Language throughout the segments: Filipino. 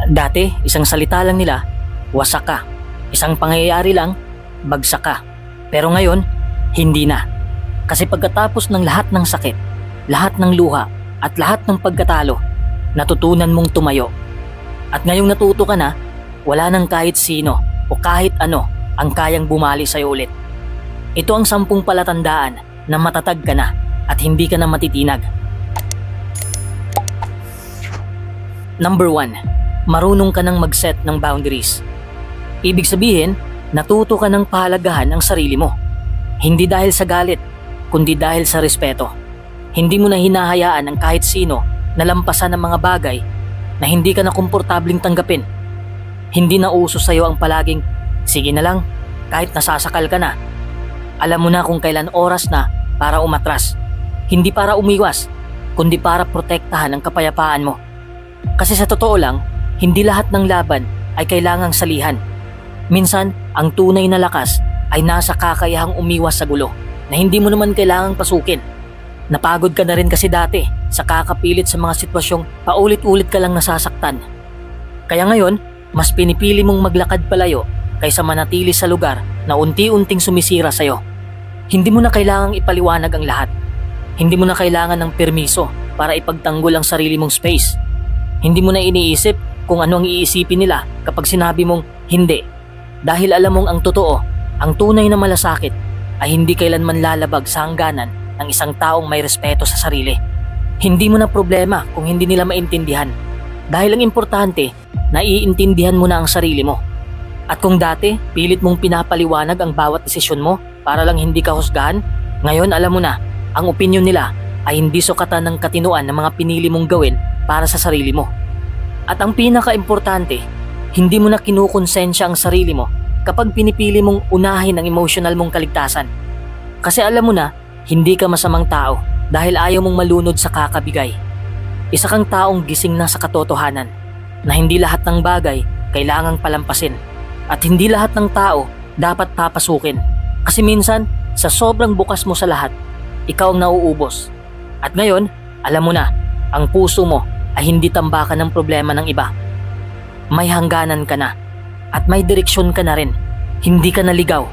Dati, isang salita lang nila, wasak ka. Isang pangyayari lang, bagsak ka. Pero ngayon, hindi na. Kasi pagkatapos ng lahat ng sakit, lahat ng luha, at lahat ng pagkatalo, natutunan mong tumayo. At ngayong natuto ka na, wala nang kahit sino o kahit ano ang kayang bumali sa'yo ulit. Ito ang 10 palatandaan na matatag ka na at hindi ka na matitinag. Number 1. Marunong ka nang mag-set ng boundaries. Ibig sabihin, natuto ka ng pahalagahan ang sarili mo. Hindi dahil sa galit, kundi dahil sa respeto. Hindi mo na hinahayaan ang kahit sino na lampasan ng mga bagay na hindi ka na komportabling tanggapin. Hindi na uso sa'yo ang palaging, sige na lang, kahit nasasakal ka na. Alam mo na kung kailan oras na para umatras. Hindi para umiwas, kundi para protektahan ang kapayapaan mo. Kasi sa totoo lang, hindi lahat ng laban ay kailangang salihan. Minsan, ang tunay na lakas ay nasa kakayahang umiwas sa gulo na hindi mo naman kailangang pasukin. Napagod ka na rin kasi dati sa kakapilit sa mga sitwasyong paulit-ulit ka lang nasasaktan. Kaya ngayon, mas pinipili mong maglakad palayo kaysa manatili sa lugar na unti-unting sumisira sa'yo. Hindi mo na kailangang ipaliwanag ang lahat. Hindi mo na kailangan ng permiso para ipagtanggol ang sarili mong space. Hindi mo na iniisip kung ano ang iisipin nila kapag sinabi mong hindi. Dahil alam mong ang totoo, ang tunay na malasakit ay hindi kailanman lalabag sa hangganan ng isang taong may respeto sa sarili. Hindi mo na problema kung hindi nila maintindihan. Dahil ang importante, naiintindihan mo na ang sarili mo. At kung dati, pilit mong pinapaliwanag ang bawat desisyon mo para lang hindi ka husgahan, ngayon alam mo na, ang opinyon nila ay hindi sukatan ng katinuan ng mga pinili mong gawin para sa sarili mo. At ang pinaka-importante, hindi mo na kinukonsensya ang sarili mo kapag pinipili mong unahin ang emotional mong kaligtasan. Kasi alam mo na, hindi ka masamang tao dahil ayaw mong malunod sa kakabigay. Isa kang taong gising na sa katotohanan na hindi lahat ng bagay kailangang palampasin at hindi lahat ng tao dapat papasukin. Kasi minsan, sa sobrang bukas mo sa lahat, ikaw ang nauubos. At ngayon, alam mo na, ang puso mo ay hindi tambakan ng problema ng iba. May hangganan ka na at may direksyon ka na rin. Hindi ka naligaw.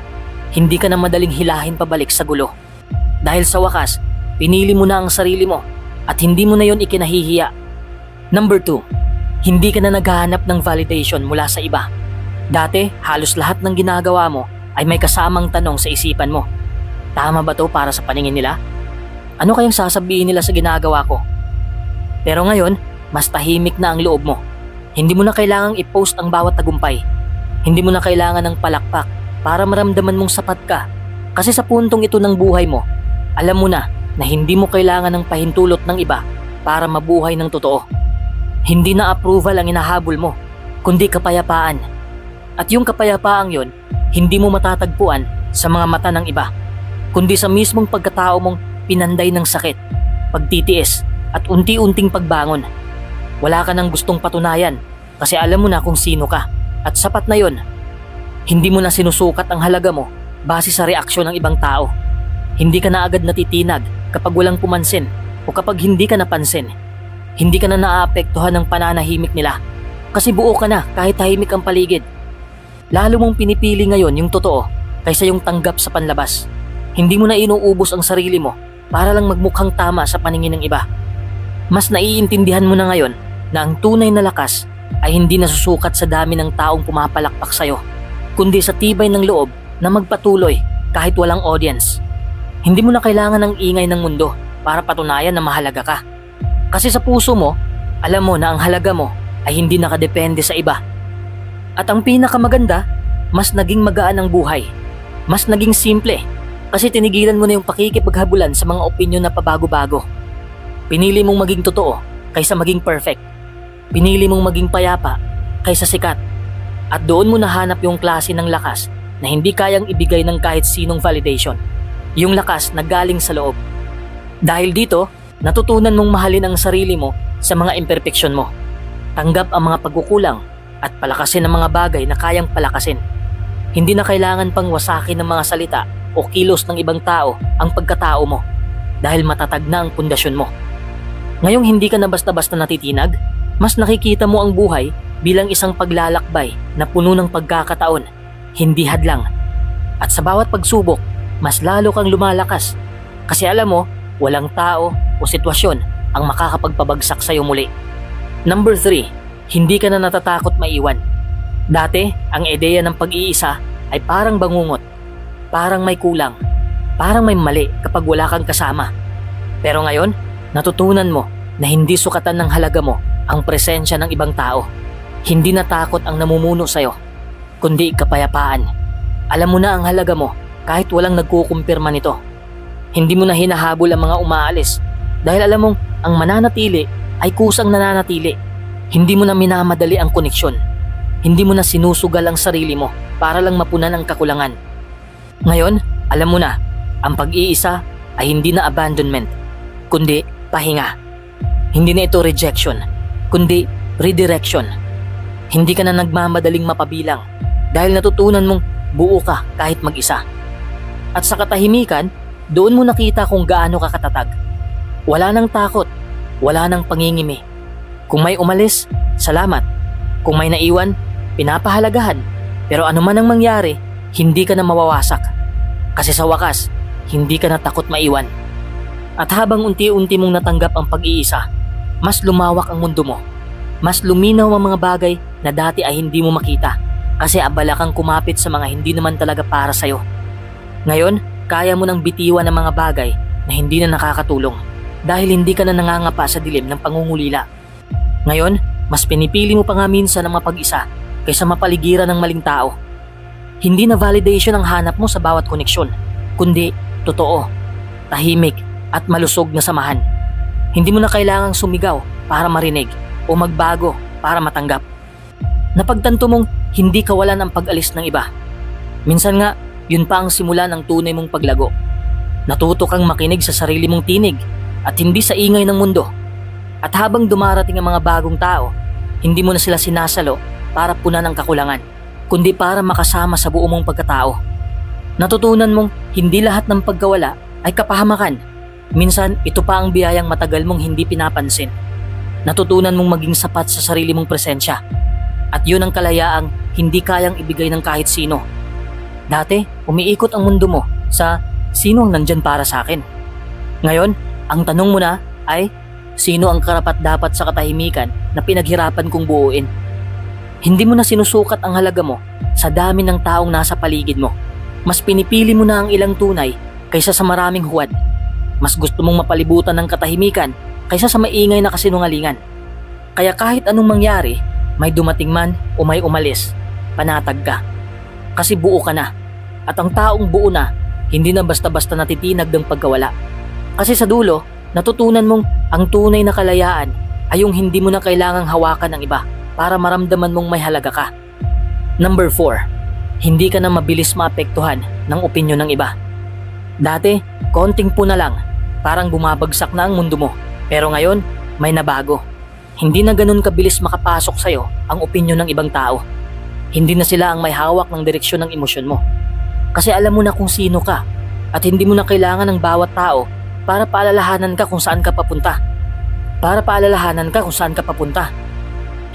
Hindi ka na madaling hilahin pabalik sa gulo. Dahil sa wakas, pinili mo na ang sarili mo at hindi mo na yon ikinahihiya. Number 2, hindi ka na naghahanap ng validation mula sa iba. Dati, halos lahat ng ginagawa mo ay may kasamang tanong sa isipan mo. Tama ba to para sa paningin nila? Ano kayang sasabihin nila sa ginagawa ko? Pero ngayon, mas tahimik na ang loob mo. Hindi mo na kailangang i-post ang bawat tagumpay. Hindi mo na kailangan ng palakpak para maramdaman mong sapat ka. Kasi sa puntong ito ng buhay mo, alam mo na hindi mo kailangan ng pahintulot ng iba para mabuhay ng totoo. Hindi na approval ang inahabol mo, kundi kapayapaan. At yung kapayapaang yon, hindi mo matatagpuan sa mga mata ng iba, kundi sa mismong pagkatao mong pinanday ng sakit, pagtitiis at unti-unting pagbangon. Wala ka nang gustong patunayan kasi alam mo na kung sino ka at sapat na yon. Hindi mo na sinusukat ang halaga mo base sa reaksyon ng ibang tao. Hindi ka na agad natitinag kapag walang pumansin o kapag hindi ka napansin. Hindi ka na naaapektuhan ng pananahimik nila kasi buo ka na kahit tahimik ang paligid. Lalo mong pinipili ngayon yung totoo kaysa yung tanggap sa panlabas. Hindi mo na inuubos ang sarili mo para lang magmukhang tama sa paningin ng iba. Mas naiintindihan mo na ngayon na ang tunay na lakas ay hindi nasusukat sa dami ng taong pumapalakpak sa'yo, kundi sa tibay ng loob na magpatuloy kahit walang audience. Hindi mo na kailangan ng ingay ng mundo para patunayan na mahalaga ka. Kasi sa puso mo, alam mo na ang halaga mo ay hindi nakadepende sa iba. At ang pinakamaganda, mas naging magaan ang buhay. Mas naging simple kasi tinigilan mo na yung pakikipaghabulan sa mga opinyon na pabago-bago. Pinili mong maging totoo kaysa maging perfect. Pinili mong maging payapa kaysa sikat. At doon mo nahanap yung klase ng lakas na hindi kayang ibigay ng kahit sinong validation. Yung lakas na galing sa loob. Dahil dito, natutunan mong mahalin ang sarili mo sa mga imperfeksyon mo. Tanggap ang mga pagkukulang at palakasin ang mga bagay na kayang palakasin. Hindi na kailangan pang wasakin ng mga salita o kilos ng ibang tao ang pagkatao mo dahil matatag na ang pundasyon mo. Ngayong hindi ka na basta-basta natitinag, mas nakikita mo ang buhay bilang isang paglalakbay na puno ng pagkakataon, hindi hadlang. At sa bawat pagsubok, mas lalo kang lumalakas kasi alam mo, walang tao o sitwasyon ang makakapagpabagsak sa'yo muli. Number 3, hindi ka na natatakot maiwan. Dati, ang ideya ng pag-iisa ay parang bangungot, parang may kulang, parang may mali kapag wala kang kasama. Pero ngayon, natutunan mo na hindi sukatan ng halaga mo ang presensya ng ibang tao. Hindi na takot ang namumuno sa'yo, kundi kapayapaan. Alam mo na ang halaga mo kahit walang nagkukumpirma nito. Hindi mo na hinahabol ang mga umaalis dahil alam mong ang mananatili ay kusang nananatili. Hindi mo na minamadali ang koneksyon. Hindi mo na sinusugal ang sarili mo para lang mapunan ang kakulangan. Ngayon, alam mo na, ang pag-iisa ay hindi na abandonment, kundi pahinga. Hindi na ito rejection, kundi redirection. Hindi ka na nagmamadaling mapabilang dahil natutunan mong buo ka kahit mag-isa. At sa katahimikan, doon mo nakita kung gaano ka katatag. Wala nang takot, wala nang pangingimi. Kung may umalis, salamat. Kung may naiwan, pinapahalagahan. Pero ano man ang mangyari, hindi ka na mawawasak. Kasi sa wakas, hindi ka na takot maiwan. At habang unti-unti mong natanggap ang pag-iisa, mas lumawak ang mundo mo. Mas luminaw ang mga bagay na dati ay hindi mo makita kasi abala kang kumapit sa mga hindi naman talaga para sa'yo. Ngayon, kaya mo nang bitiwan ang mga bagay na hindi na nakakatulong dahil hindi ka na nangangapa sa dilim ng pangungulila. Ngayon, mas pinipili mo pa nga minsan ang mapag-isa kaysa mapaligiran ng maling tao. Hindi na validation ang hanap mo sa bawat koneksyon, kundi totoo, tahimik at malusog na samahan. Hindi mo na kailangang sumigaw para marinig o magbago para matanggap. Napagtanto mong hindi kawalan ang pag-alis ng iba. Minsan nga, yun pa ang simula ng tunay mong paglago. Natuto kang makinig sa sarili mong tinig at hindi sa ingay ng mundo. At habang dumarating ang mga bagong tao, hindi mo na sila sinasalo para punan ang kakulangan, kundi para makasama sa buo mong pagkatao. Natutunan mong hindi lahat ng pagkawala ay kapahamakan. Minsan, ito pa ang biyayang matagal mong hindi pinapansin. Natutunan mong maging sapat sa sarili mong presensya. At yun ang kalayaang hindi kayang ibigay ng kahit sino. Dati, umiikot ang mundo mo sa sino ang nandyan para sa akin. Ngayon, ang tanong mo na ay sino ang karapat-dapat sa katahimikan na pinaghirapan kong buuin. Hindi mo na sinusukat ang halaga mo sa dami ng taong nasa paligid mo. Mas pinipili mo na ang ilang tunay kaysa sa maraming huwad. Mas gusto mong mapalibutan ng katahimikan kaysa sa maingay na kasinungalingan. Kaya kahit anong mangyari, may dumating man o may umalis, panatag ka. Kasi buo ka na. At ang taong buo na, hindi na basta-basta natitinag ng pagkawala. Kasi sa dulo, natutunan mong ang tunay na kalayaan ay yung hindi mo na kailangang hawakan ng iba para maramdaman mong may halaga ka. Number 4, hindi ka na mabilis maapektuhan ng opinyon ng iba. Dati, konting puna lang, parang bumabagsak na ang mundo mo. Pero ngayon, may nabago. Hindi na ganun kabilis makapasok sa'yo ang opinyon ng ibang tao. Hindi na sila ang may hawak ng direksyon ng emosyon mo. Kasi alam mo na kung sino ka at hindi mo na kailangan ng bawat tao para paalalahanan ka kung saan ka papunta.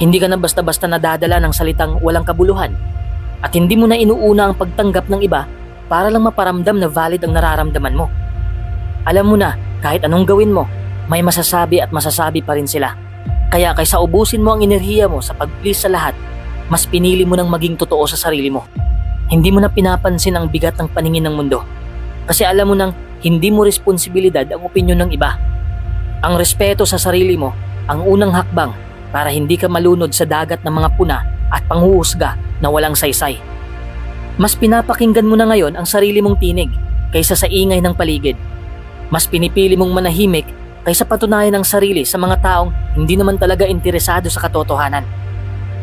Hindi ka na basta-basta nadadala ng salitang walang kabuluhan at hindi mo na inuuna ang pagtanggap ng iba para lang maparamdam na valid ang nararamdaman mo. Alam mo na kahit anong gawin mo, may masasabi at masasabi pa rin sila. Kaya kaysa ubusin mo ang enerhiya mo sa pag-please sa lahat, mas pinili mo nang maging totoo sa sarili mo. Hindi mo na pinapansin ang bigat ng paningin ng mundo. Kasi alam mo nang hindi mo responsibilidad ang opinyon ng iba. Ang respeto sa sarili mo ang unang hakbang para hindi ka malunod sa dagat ng mga puna at panghuhusga na walang saysay. Mas pinapakinggan mo na ngayon ang sarili mong tinig kaysa sa ingay ng paligid. Mas pinipili mong manahimik kaysa patunayan ang sarili sa mga taong hindi naman talaga interesado sa katotohanan.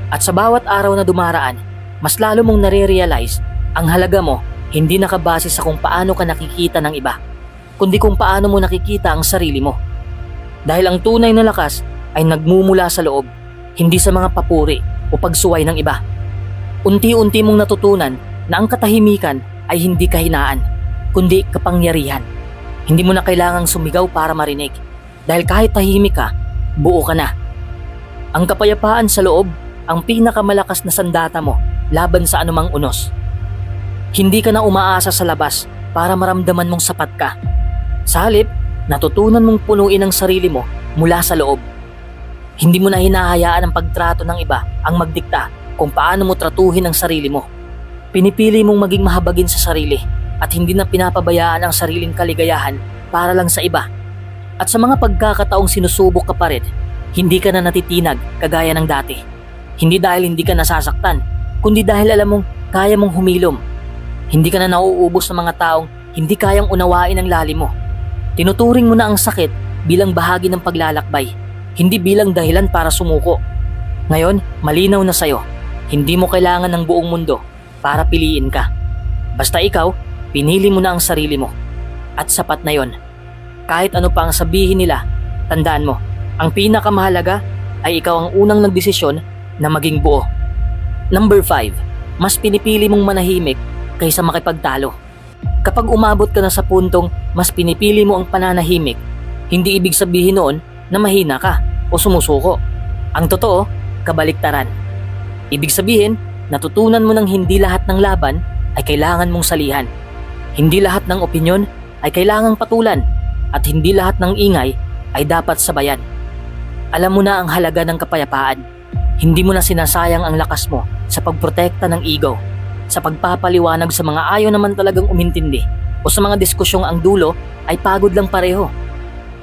At sa bawat araw na dumaraan, mas lalo mong nare-realize ang halaga mo hindi nakabase sa kung paano ka nakikita ng iba, kundi kung paano mo nakikita ang sarili mo. Dahil ang tunay na lakas ay nagmumula sa loob, hindi sa mga papuri o pagsuway ng iba. Unti-unti mong natutunan na ang katahimikan ay hindi kahinaan, kundi kapangyarihan. Hindi mo na kailangang sumigaw para marinig, dahil kahit tahimik ka, buo ka na. Ang kapayapaan sa loob, ang pinakamalakas na sandata mo laban sa anumang unos. Hindi ka na umaasa sa labas para maramdaman mong sapat ka. Sa halip, natutunan mong punuin ang sarili mo mula sa loob. Hindi mo na hinahayaan ang pagtrato ng iba ang magdikta kung paano mo tratuhin ang sarili mo. Pinipili mong maging mahabagin sa sarili at hindi na pinapabayaan ang sariling kaligayahan para lang sa iba. At sa mga pagkakataong sinusubok ka pa rin, hindi ka na natitinag kagaya ng dati. Hindi dahil hindi ka nasasaktan, kundi dahil alam mong kaya mong humilom. Hindi ka na nauubos ng mga taong hindi kayang unawain ang lalim mo. Tinuturing mo na ang sakit bilang bahagi ng paglalakbay, hindi bilang dahilan para sumuko. Ngayon, malinaw na sa'yo, hindi mo kailangan ng buong mundo para piliin ka. Basta ikaw, pinili mo na ang sarili mo. At sapat na yon. Kahit ano pa ang sabihin nila, tandaan mo, ang pinakamahalaga ay ikaw ang unang nagdesisyon na maging buo. Number 5, mas pinipili mong manahimik kaysa makipagtalo. Kapag umabot ka na sa puntong mas pinipili mo ang pananahimik, hindi ibig sabihin noon na mahina ka o sumusuko. Ang totoo, kabaliktaran. Ibig sabihin, natutunan mo ng hindi lahat ng laban ay kailangan mong salihan. Hindi lahat ng opinyon ay kailangang patulan at hindi lahat ng ingay ay dapat sabayan. Alam mo na ang halaga ng kapayapaan. Hindi mo na sinasayang ang lakas mo sa pagprotekta ng ego, sa pagpapaliwanag sa mga ayaw naman talagang umintindi o sa mga diskusyong ang dulo ay pagod lang pareho.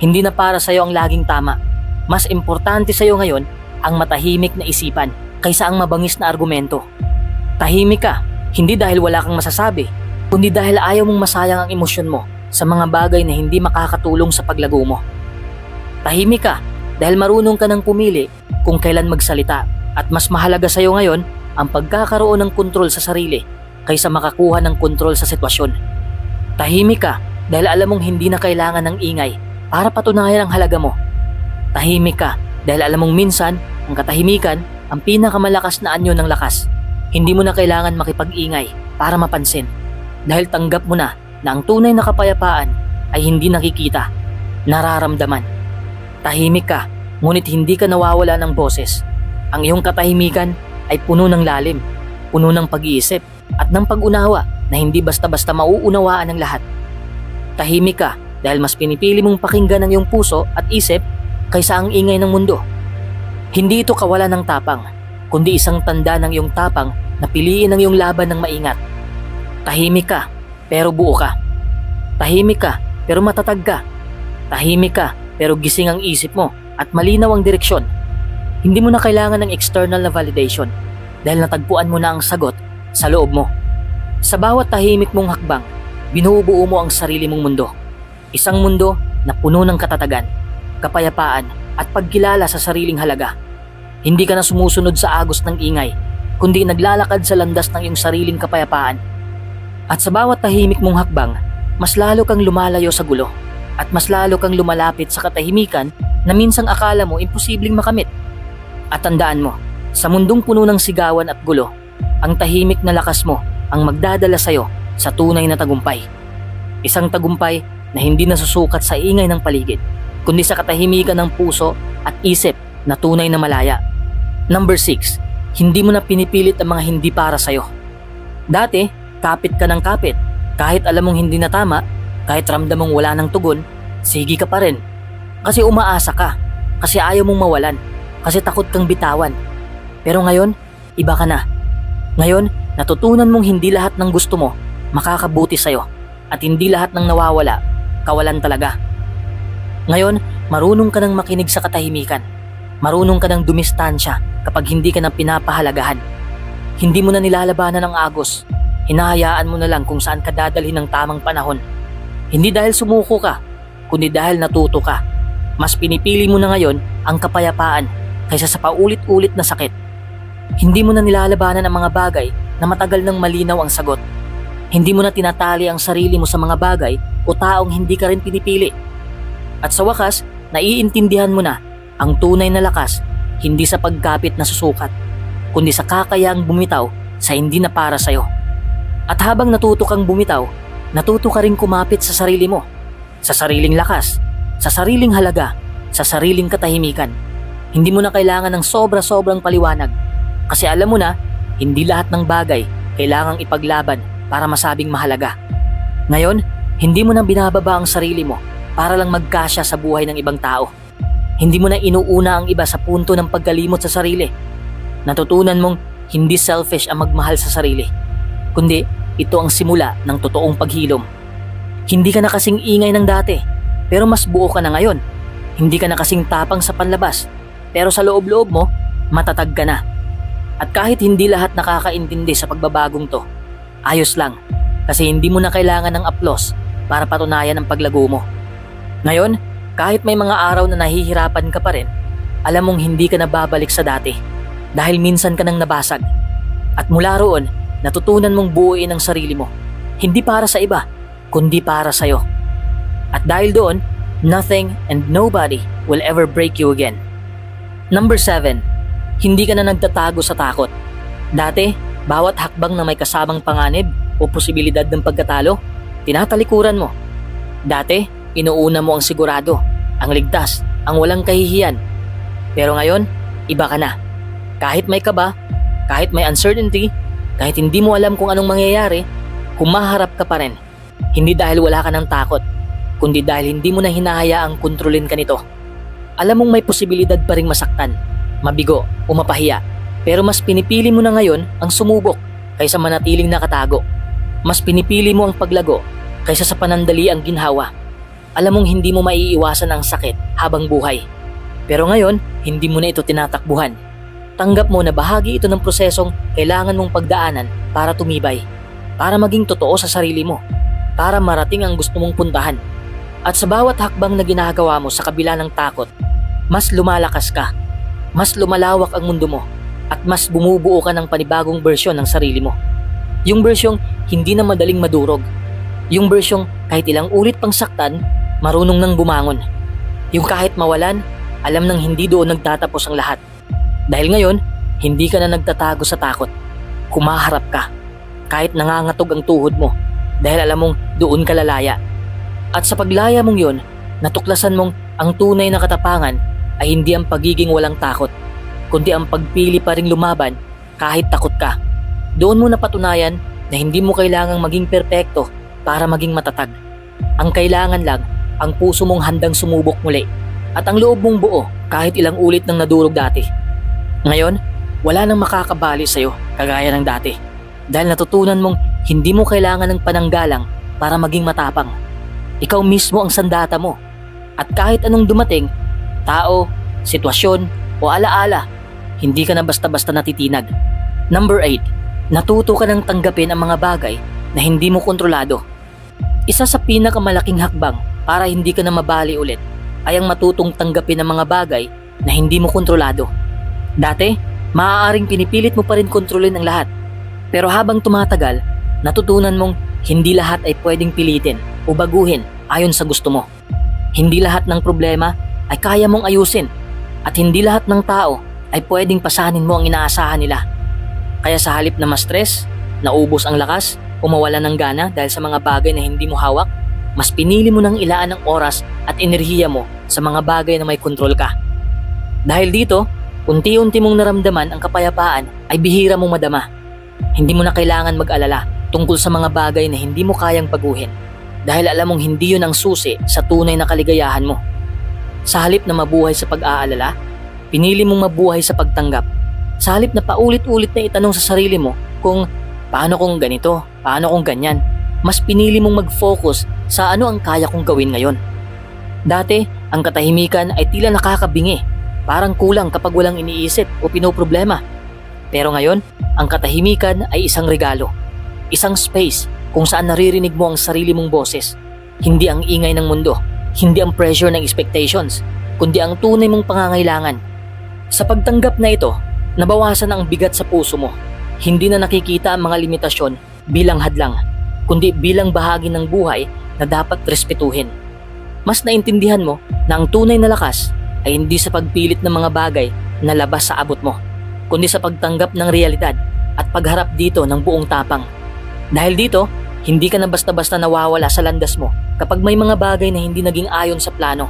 Hindi na para sa'yo ang laging tama. Mas importante sa'yo ngayon ang matahimik na isipan kaysa ang mabangis na argumento. Tahimik ka, hindi dahil wala kang masasabi, kundi dahil ayaw mong masayang ang emosyon mo sa mga bagay na hindi makakatulong sa paglago mo. Tahimik ka dahil marunong ka ng pumili kung kailan magsalita at mas mahalaga sa'yo ngayon ang pagkakaroon ng kontrol sa sarili kaysa makakuha ng kontrol sa sitwasyon. Tahimik ka dahil alam mong hindi na kailangan ng ingay para patunayan ang halaga mo. Tahimik ka dahil alam mong minsan ang katahimikan ang pinakamalakas na anyo ng lakas. Hindi mo na kailangan makipag-ingay para mapansin dahil tanggap mo na ang tunay na kapayapaan ay hindi nakikita, nararamdaman. Tahimik ka, ngunit hindi ka nawawala ng boses. Ang iyong katahimikan ay puno ng lalim, puno ng pag-iisip at ng pag-unawa na hindi basta-basta mauunawaan ng lahat. Tahimik ka dahil mas pinipili mong pakinggan ang iyong puso at isip kaysa ang ingay ng mundo. Hindi ito kawalan ng tapang, kundi isang tanda ng iyong tapang na piliin ang iyong laban ng maingat. Tahimik ka, pero buo ka. Tahimik ka, pero matatag ka. Tahimik ka, pero gising ang isip mo at malinaw ang direksyon. Hindi mo na kailangan ng external na validation dahil natagpuan mo na ang sagot sa loob mo. Sa bawat tahimik mong hakbang, binubuo mo ang sarili mong mundo. Isang mundo na puno ng katatagan, kapayapaan at pagkilala sa sariling halaga. Hindi ka na sumusunod sa agos ng ingay, kundi naglalakad sa landas ng iyong sariling kapayapaan. At sa bawat tahimik mong hakbang, mas lalo kang lumalayo sa gulo at mas lalo kang lumalapit sa katahimikan na minsang akala mo imposibleng makamit. At tandaan mo, sa mundong puno ng sigawan at gulo, ang tahimik na lakas mo ang magdadala sa'yo sa tunay na tagumpay. Isang tagumpay na hindi nasusukat sa ingay ng paligid, kundi sa katahimikan ng puso at isip na tunay na malaya. Number 6, hindi mo na pinipilit ang mga hindi para sa'yo. Dati, kapit ka ng kapit. Kahit alam mong hindi na tama, kahit ramdam mong wala ng tugon, sige ka pa rin. Kasi umaasa ka, kasi ayaw mong mawalan, kasi takot kang bitawan. Pero ngayon, iba ka na. Ngayon, natutunan mong hindi lahat ng gusto mo makakabuti sa'yo at hindi lahat ng nawawala, kawalan talaga. Ngayon, marunong ka nang makinig sa katahimikan. Marunong ka nang dumistansya kapag hindi ka nang pinapahalagahan. Hindi mo na nilalabanan ang agos. Hinahayaan mo na lang kung saan ka dadalhin ng tamang panahon. Hindi dahil sumuko ka, kundi dahil natuto ka. Mas pinipili mo na ngayon ang kapayapaan kaysa sa paulit-ulit na sakit. Hindi mo na nilalabanan ang mga bagay na matagal nang malinaw ang sagot. Hindi mo na tinatali ang sarili mo sa mga bagay o taong hindi ka rin pinipili. At sa wakas, naiintindihan mo na ang tunay na lakas hindi sa pagkapit na susukat, kundi sa kakayaang bumitaw sa hindi na para sa'yo. At habang natuto kang bumitaw, natuto ka rin kumapit sa sarili mo, sa sariling lakas, sa sariling halaga, sa sariling katahimikan. Hindi mo na kailangan ng sobra-sobrang paliwanag. Kasi alam mo na, hindi lahat ng bagay kailangang ipaglaban para masabing mahalaga. Ngayon, hindi mo na binababa ang sarili mo para lang magkasya sa buhay ng ibang tao. Hindi mo na inuuna ang iba sa punto ng pagkalimot sa sarili. Natutunan mong hindi selfish ang magmahal sa sarili, kundi ito ang simula ng totoong paghilom. Hindi ka na kasing ingay ng dati, pero mas buo ka na ngayon. Hindi ka na kasing tapang sa panlabas, pero sa loob-loob mo, matatag ka na. At kahit hindi lahat nakakaintindi sa pagbabagong to, ayos lang, kasi hindi mo na kailangan ng aplos para patunayan ang paglago mo. Ngayon, kahit may mga araw na nahihirapan ka pa rin, alam mong hindi ka na babalik sa dati dahil minsan ka nang nabasag. At mula roon, natutunan mong buuin ang sarili mo, hindi para sa iba, kundi para sa'yo. At dahil doon, nothing and nobody will ever break you again. Number 7. Hindi ka na nagtatago sa takot. Dati, bawat hakbang na may kasamang panganib o posibilidad ng pagkatalo, tinatalikuran mo. Dati, inuuna mo ang sigurado, ang ligtas, ang walang kahihiyan. Pero ngayon, iba ka na. Kahit may kaba, kahit may uncertainty, kahit hindi mo alam kung anong mangyayari, humaharap ka pa rin. Hindi dahil wala ka ng takot, kundi dahil hindi mo na hinahayaang kontrolin ka nito. Alam mong may posibilidad pa ring masaktan, mabigo o mapahiya, pero mas pinipili mo na ngayon ang sumubok kaysa manatiling nakatago. Mas pinipili mo ang paglago kaysa sa panandali ang ginhawa. Alam mong hindi mo maiiwasan ang sakit habang buhay, pero ngayon hindi mo na ito tinatakbuhan. Tanggap mo na bahagi ito ng prosesong kailangan mong pagdaanan para tumibay, para maging totoo sa sarili mo, para marating ang gusto mong puntahan. At sa bawat hakbang na ginagawa mo sa kabila ng takot, mas lumalakas ka, mas lumalawak ang mundo mo, at mas bumubuo ka ng panibagong bersyon ng sarili mo. Yung bersyong hindi na madaling madurog. Yung bersyong kahit ilang ulit pang saktan, marunong nang bumangon. Yung kahit mawalan, alam nang hindi doon nagtatapos ang lahat. Dahil ngayon, hindi ka na nagtatago sa takot. Kumaharap ka, kahit nangangatog ang tuhod mo, dahil alam mong doon ka lalaya. At sa paglaya mong yon, natuklasan mong ang tunay na katapangan ay hindi ang pagiging walang takot, kundi ang pagpili pa ring lumaban kahit takot ka. Doon mo napatunayan na hindi mo kailangang maging perpekto para maging matatag. Ang kailangan lang, ang puso mong handang sumubok muli at ang loob mong buo kahit ilang ulit nang nadurog dati. Ngayon, wala nang makakabali sa'yo kagaya ng dati dahil natutunan mong hindi mo kailangan ng pananggalang para maging matapang. Ikaw mismo ang sandata mo at kahit anong dumating, tao, sitwasyon o alaala, hindi ka na basta-basta natitinag. Number 8. Natuto ka nang tanggapin ang mga bagay na hindi mo kontrolado. Isa sa pinakamalaking hakbang para hindi ka na mabali ulit ay ang matutong tanggapin ang mga bagay na hindi mo kontrolado. Dati, maaaring pinipilit mo pa rin kontrolin ang lahat. Pero habang tumatagal, natutunan mong hindi lahat ay pwedeng pilitin o baguhin ayon sa gusto mo. Hindi lahat ng problema ay kaya mong ayusin at hindi lahat ng tao ay pwedeng pasanin mo ang inaasahan nila. Kaya sa halip na ma-stress, naubos ang lakas o mawala ng gana dahil sa mga bagay na hindi mo hawak, mas pinili mo nang ilaan ng oras at enerhiya mo sa mga bagay na may kontrol ka. Dahil dito, unti-unti mong naramdaman ang kapayapaan ay bihira mong madama. Hindi mo na kailangan mag-alala tungkol sa mga bagay na hindi mo kayang baguhin dahil alam mong hindi yun ang susi sa tunay na kaligayahan mo. Sa halip na mabuhay sa pag-aalala, pinili mong mabuhay sa pagtanggap. Sa halip na paulit-ulit na itanong sa sarili mo kung paano kung ganito, paano kung ganyan, mas pinili mong mag-focus sa ano ang kaya kong gawin ngayon. Dati, ang katahimikan ay tila nakakabingi, parang kulang kapag walang iniisip o pinoproblema. Pero ngayon, ang katahimikan ay isang regalo, isang space kung saan naririnig mo ang sarili mong boses, hindi ang ingay ng mundo, hindi ang pressure ng expectations, kundi ang tunay mong pangangailangan. Sa pagtanggap na ito, nabawasan ang bigat sa puso mo. Hindi na nakikita ang mga limitasyon bilang hadlang, kundi bilang bahagi ng buhay na dapat respetuhin. Mas naintindihan mo na ang tunay na lakas ay hindi sa pagpilit ng mga bagay na labas sa abot mo, kundi sa pagtanggap ng realidad at pagharap dito ng buong tapang. Dahil dito, hindi ka na basta-basta nawawala sa landas mo kapag may mga bagay na hindi naging ayon sa plano,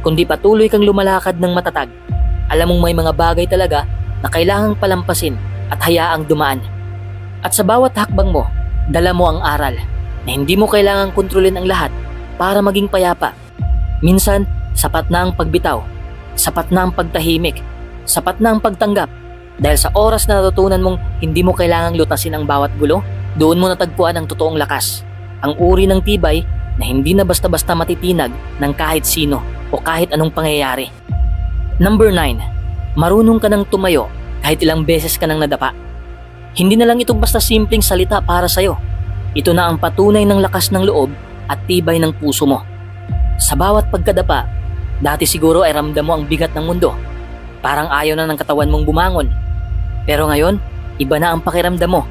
kundi patuloy kang lumalakad ng matatag. Alam mong may mga bagay talaga na kailangang palampasin at hayaang dumaan. At sa bawat hakbang mo, dala mo ang aral na hindi mo kailangang kontrolin ang lahat para maging payapa. Minsan, sapat na ang pagbitaw, sapat na ang pagtahimik, sapat na ang pagtanggap. Dahil sa oras na natutunan mong hindi mo kailangang lutasin ang bawat gulo, doon mo natagpuan ang totoong lakas. Ang uri ng tibay na hindi na basta-basta matitinag ng kahit sino o kahit anong pangyayari. Number 9. Marunong ka nang tumayo kahit ilang beses ka nang nadapa. Hindi na lang ito basta simpleng salita para sa'yo. Ito na ang patunay ng lakas ng loob at tibay ng puso mo. Sa bawat pagkadapa, dati siguro ay ramdam mo ang bigat ng mundo. Parang ayaw na ng katawan mong bumangon. Pero ngayon, iba na ang pakiramdam mo.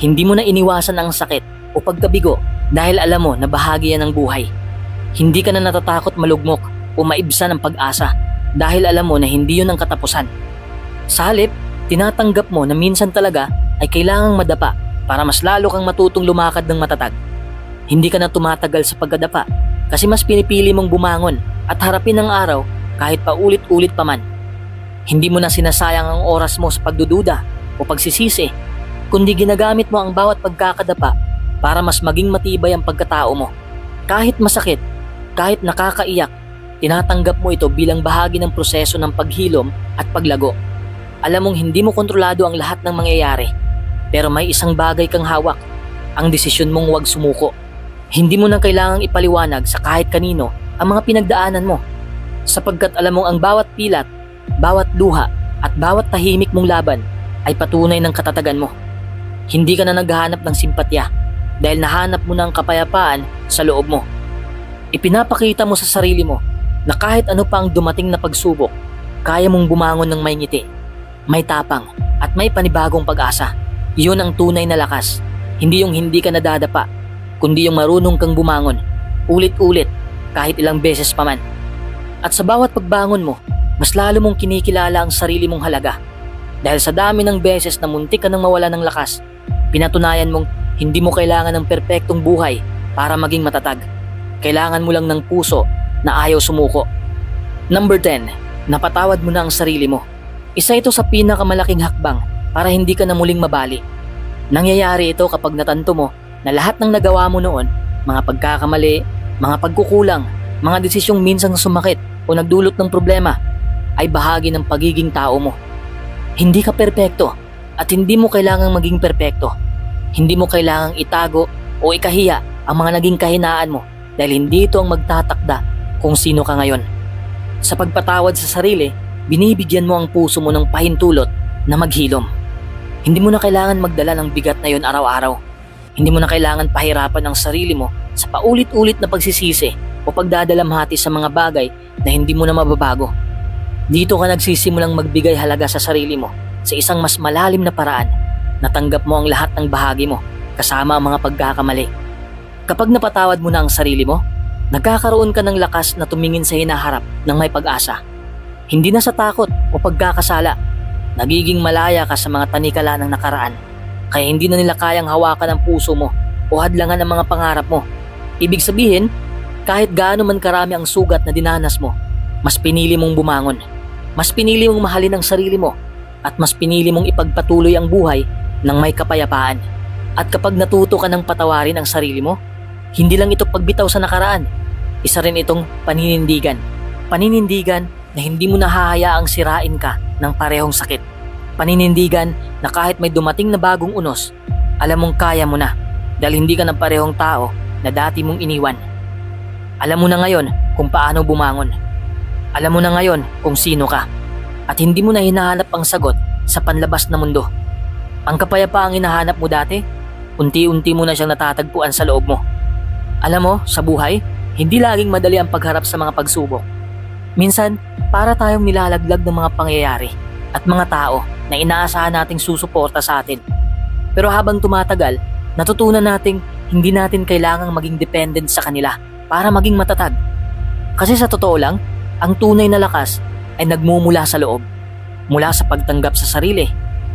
Hindi mo na iniwasan ang sakit o pagkabigo dahil alam mo na bahagi yan ng buhay. Hindi ka na natatakot malugmok o maibsan ang pag-asa dahil alam mo na hindi yun ang katapusan. Sa halip, tinatanggap mo na minsan talaga ay kailangang madapa para mas lalo kang matutong lumakad ng matatag. Hindi ka na tumatagal sa pagkadapa kasi mas pinipili mong bumangon at harapin ang araw kahit paulit-ulit pa man. Hindi mo na sinasayang ang oras mo sa pagdududa o pagsisisi, kundi ginagamit mo ang bawat pagkakadapa para mas maging matibay ang pagkatao mo. Kahit masakit, kahit nakakaiyak, tinatanggap mo ito bilang bahagi ng proseso ng paghilom at paglago. Alam mong hindi mo kontrolado ang lahat ng mangyayari, pero may isang bagay kang hawak, ang desisyon mong huwag sumuko. Hindi mo na kailangang ipaliwanag sa kahit kanino ang mga pinagdaanan mo, sapagkat alam mong ang bawat pilat, bawat luha at bawat tahimik mong laban ay patunay ng katatagan mo. Hindi ka na naghahanap ng simpatya dahil nahanap mo na ang kapayapaan sa loob mo. Ipinapakita mo sa sarili mo na kahit ano pa ang dumating na pagsubok, kaya mong bumangon ng may ngiti, may tapang at may panibagong pag-asa. Iyon ang tunay na lakas, hindi yung hindi ka nadadapa, kundi yung marunong kang bumangon, ulit-ulit, kahit ilang beses pa man. At sa bawat pagbangon mo, mas lalo mong kinikilala ang sarili mong halaga. Dahil sa dami ng beses na muntik ka nang mawala ng lakas, pinatunayan mong hindi mo kailangan ng perpektong buhay para maging matatag. Kailangan mo lang ng puso na ayaw sumuko. Number 10. Napatawad mo na ang sarili mo. Isa ito sa pinakamalaking hakbang para hindi ka na muling mabali. Nangyayari ito kapag natanto mo na lahat ng nagawa mo noon, mga pagkakamali, mga pagkukulang, mga desisyong minsan sumakit o nagdulot ng problema, ay bahagi ng pagiging tao mo. Hindi ka perpekto at hindi mo kailangang maging perpekto. Hindi mo kailangang itago o ikahiya ang mga naging kahinaan mo dahil hindi ito ang magtatakda kung sino ka ngayon. Sa pagpatawad sa sarili, binibigyan mo ang puso mo ng pahintulot na maghilom. Hindi mo na kailangan magdala ng bigat na yon araw-araw. Hindi mo na kailangan pahirapan ang sarili mo sa paulit-ulit na pagsisisi o pagdadalamhati sa mga bagay na hindi mo na mababago. Dito ka nagsisimulang magbigay halaga sa sarili mo sa isang mas malalim na paraan. Natanggap mo ang lahat ng bahagi mo kasama ang mga pagkakamali. Kapag napatawad mo na ang sarili mo, nagkakaroon ka ng lakas na tumingin sa hinaharap ng may pag-asa. Hindi na sa takot o pagkakasala. Nagiging malaya ka sa mga tanikala ng nakaraan, kaya hindi na nila kayang hawakan ang puso mo o hadlangan ang mga pangarap mo. Ibig sabihin, kahit gaano man karami ang sugat na dinanas mo, mas pinili mong bumangon. Mas pinili mong mahalin ang sarili mo at mas pinili mong ipagpatuloy ang buhay ng may kapayapaan. At kapag natuto ka ng patawarin ang sarili mo, hindi lang ito pagbitaw sa nakaraan, isa rin itong paninindigan. Paninindigan na hindi mo nahahayaang sirain ka ng parehong sakit. Paninindigan na kahit may dumating na bagong unos, alam mong kaya mo na dahil hindi ka ng parehong tao na dati mong iniwan. Alam mo na ngayon kung paano bumangon. Alam mo na ngayon kung sino ka at hindi mo na hinahanap ang sagot sa panlabas na mundo. Ang kapayapaang hinahanap mo dati, unti-unti mo na siyang natatagpuan sa loob mo. Alam mo, sa buhay, hindi laging madali ang pagharap sa mga pagsubok. Minsan, para tayong nilalaglag ng mga pangyayari at mga tao na inaasahan nating susuporta sa atin. Pero habang tumatagal, natutunan nating hindi natin kailangang maging dependent sa kanila para maging matatag. Kasi sa totoo lang, ang tunay na lakas ay nagmumula sa loob. Mula sa pagtanggap sa sarili,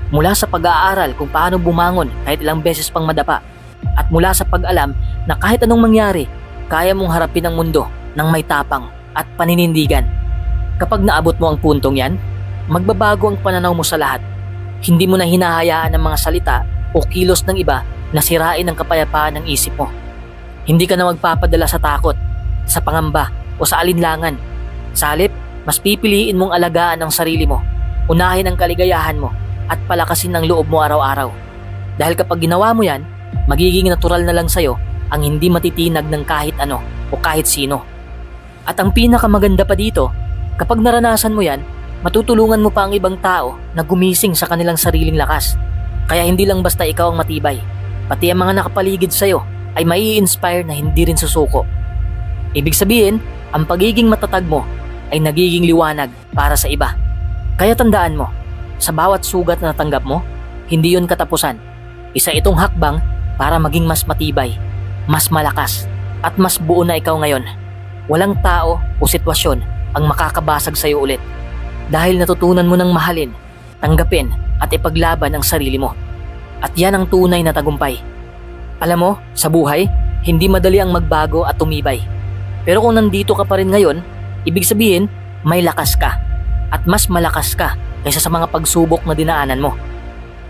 mula sa pag-aaral kung paano bumangon kahit ilang beses pang madapa, at mula sa pag-alam na kahit anong mangyari, kaya mong harapin ang mundo ng may tapang at paninindigan. Kapag naabot mo ang puntong yan, magbabago ang pananaw mo sa lahat. Hindi mo na hinahayaan ng mga salita o kilos ng iba na sirain ang kapayapaan ng isip mo. Hindi ka na magpapadala sa takot, sa pangamba o sa alinlangan. Sa halip, mas pipiliin mong alagaan ang sarili mo, unahin ang kaligayahan mo at palakasin ang loob mo araw-araw. Dahil kapag ginawa mo yan, magiging natural na lang sa'yo ang hindi matitinag ng kahit ano o kahit sino. At ang pinakamaganda pa dito, kapag naranasan mo yan, matutulungan mo pa ang ibang tao na gumising sa kanilang sariling lakas. Kaya hindi lang basta ikaw ang matibay, pati ang mga nakapaligid sa'yo ay mai-inspire na hindi rin susuko. Ibig sabihin, ang pagiging matatag mo ay nagiging liwanag para sa iba. Kaya tandaan mo, sa bawat sugat na natanggap mo, hindi yun katapusan. Isa itong hakbang para maging mas matibay, mas malakas, at mas buo na ikaw ngayon. Walang tao o sitwasyon ang makakabasag sa'yo ulit. Dahil natutunan mo ng mahalin, tanggapin at ipaglaban ang sarili mo. At yan ang tunay na tagumpay. Alam mo, sa buhay, hindi madali ang magbago at tumibay. Pero kung nandito ka pa rin ngayon, ibig sabihin, may lakas ka. At mas malakas ka kaysa sa mga pagsubok na dinaanan mo.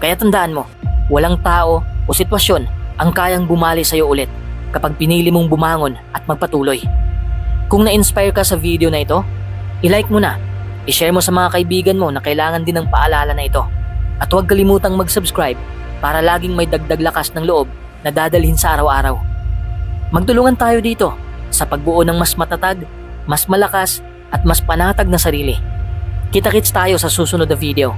Kaya tandaan mo, walang tao o sitwasyon ang kayang bumali sa'yo ulit kapag pinili mong bumangon at magpatuloy. Kung na-inspire ka sa video na ito, i-like mo na, i-share mo sa mga kaibigan mo na kailangan din ng paalala na ito. At huwag kalimutang mag-subscribe para laging may dagdag lakas ng loob na dadalhin sa araw-araw. Magtulungan tayo dito sa pagbuo ng mas matatag, mas malakas at mas panatag na sarili. Kita-kits tayo sa susunod na video.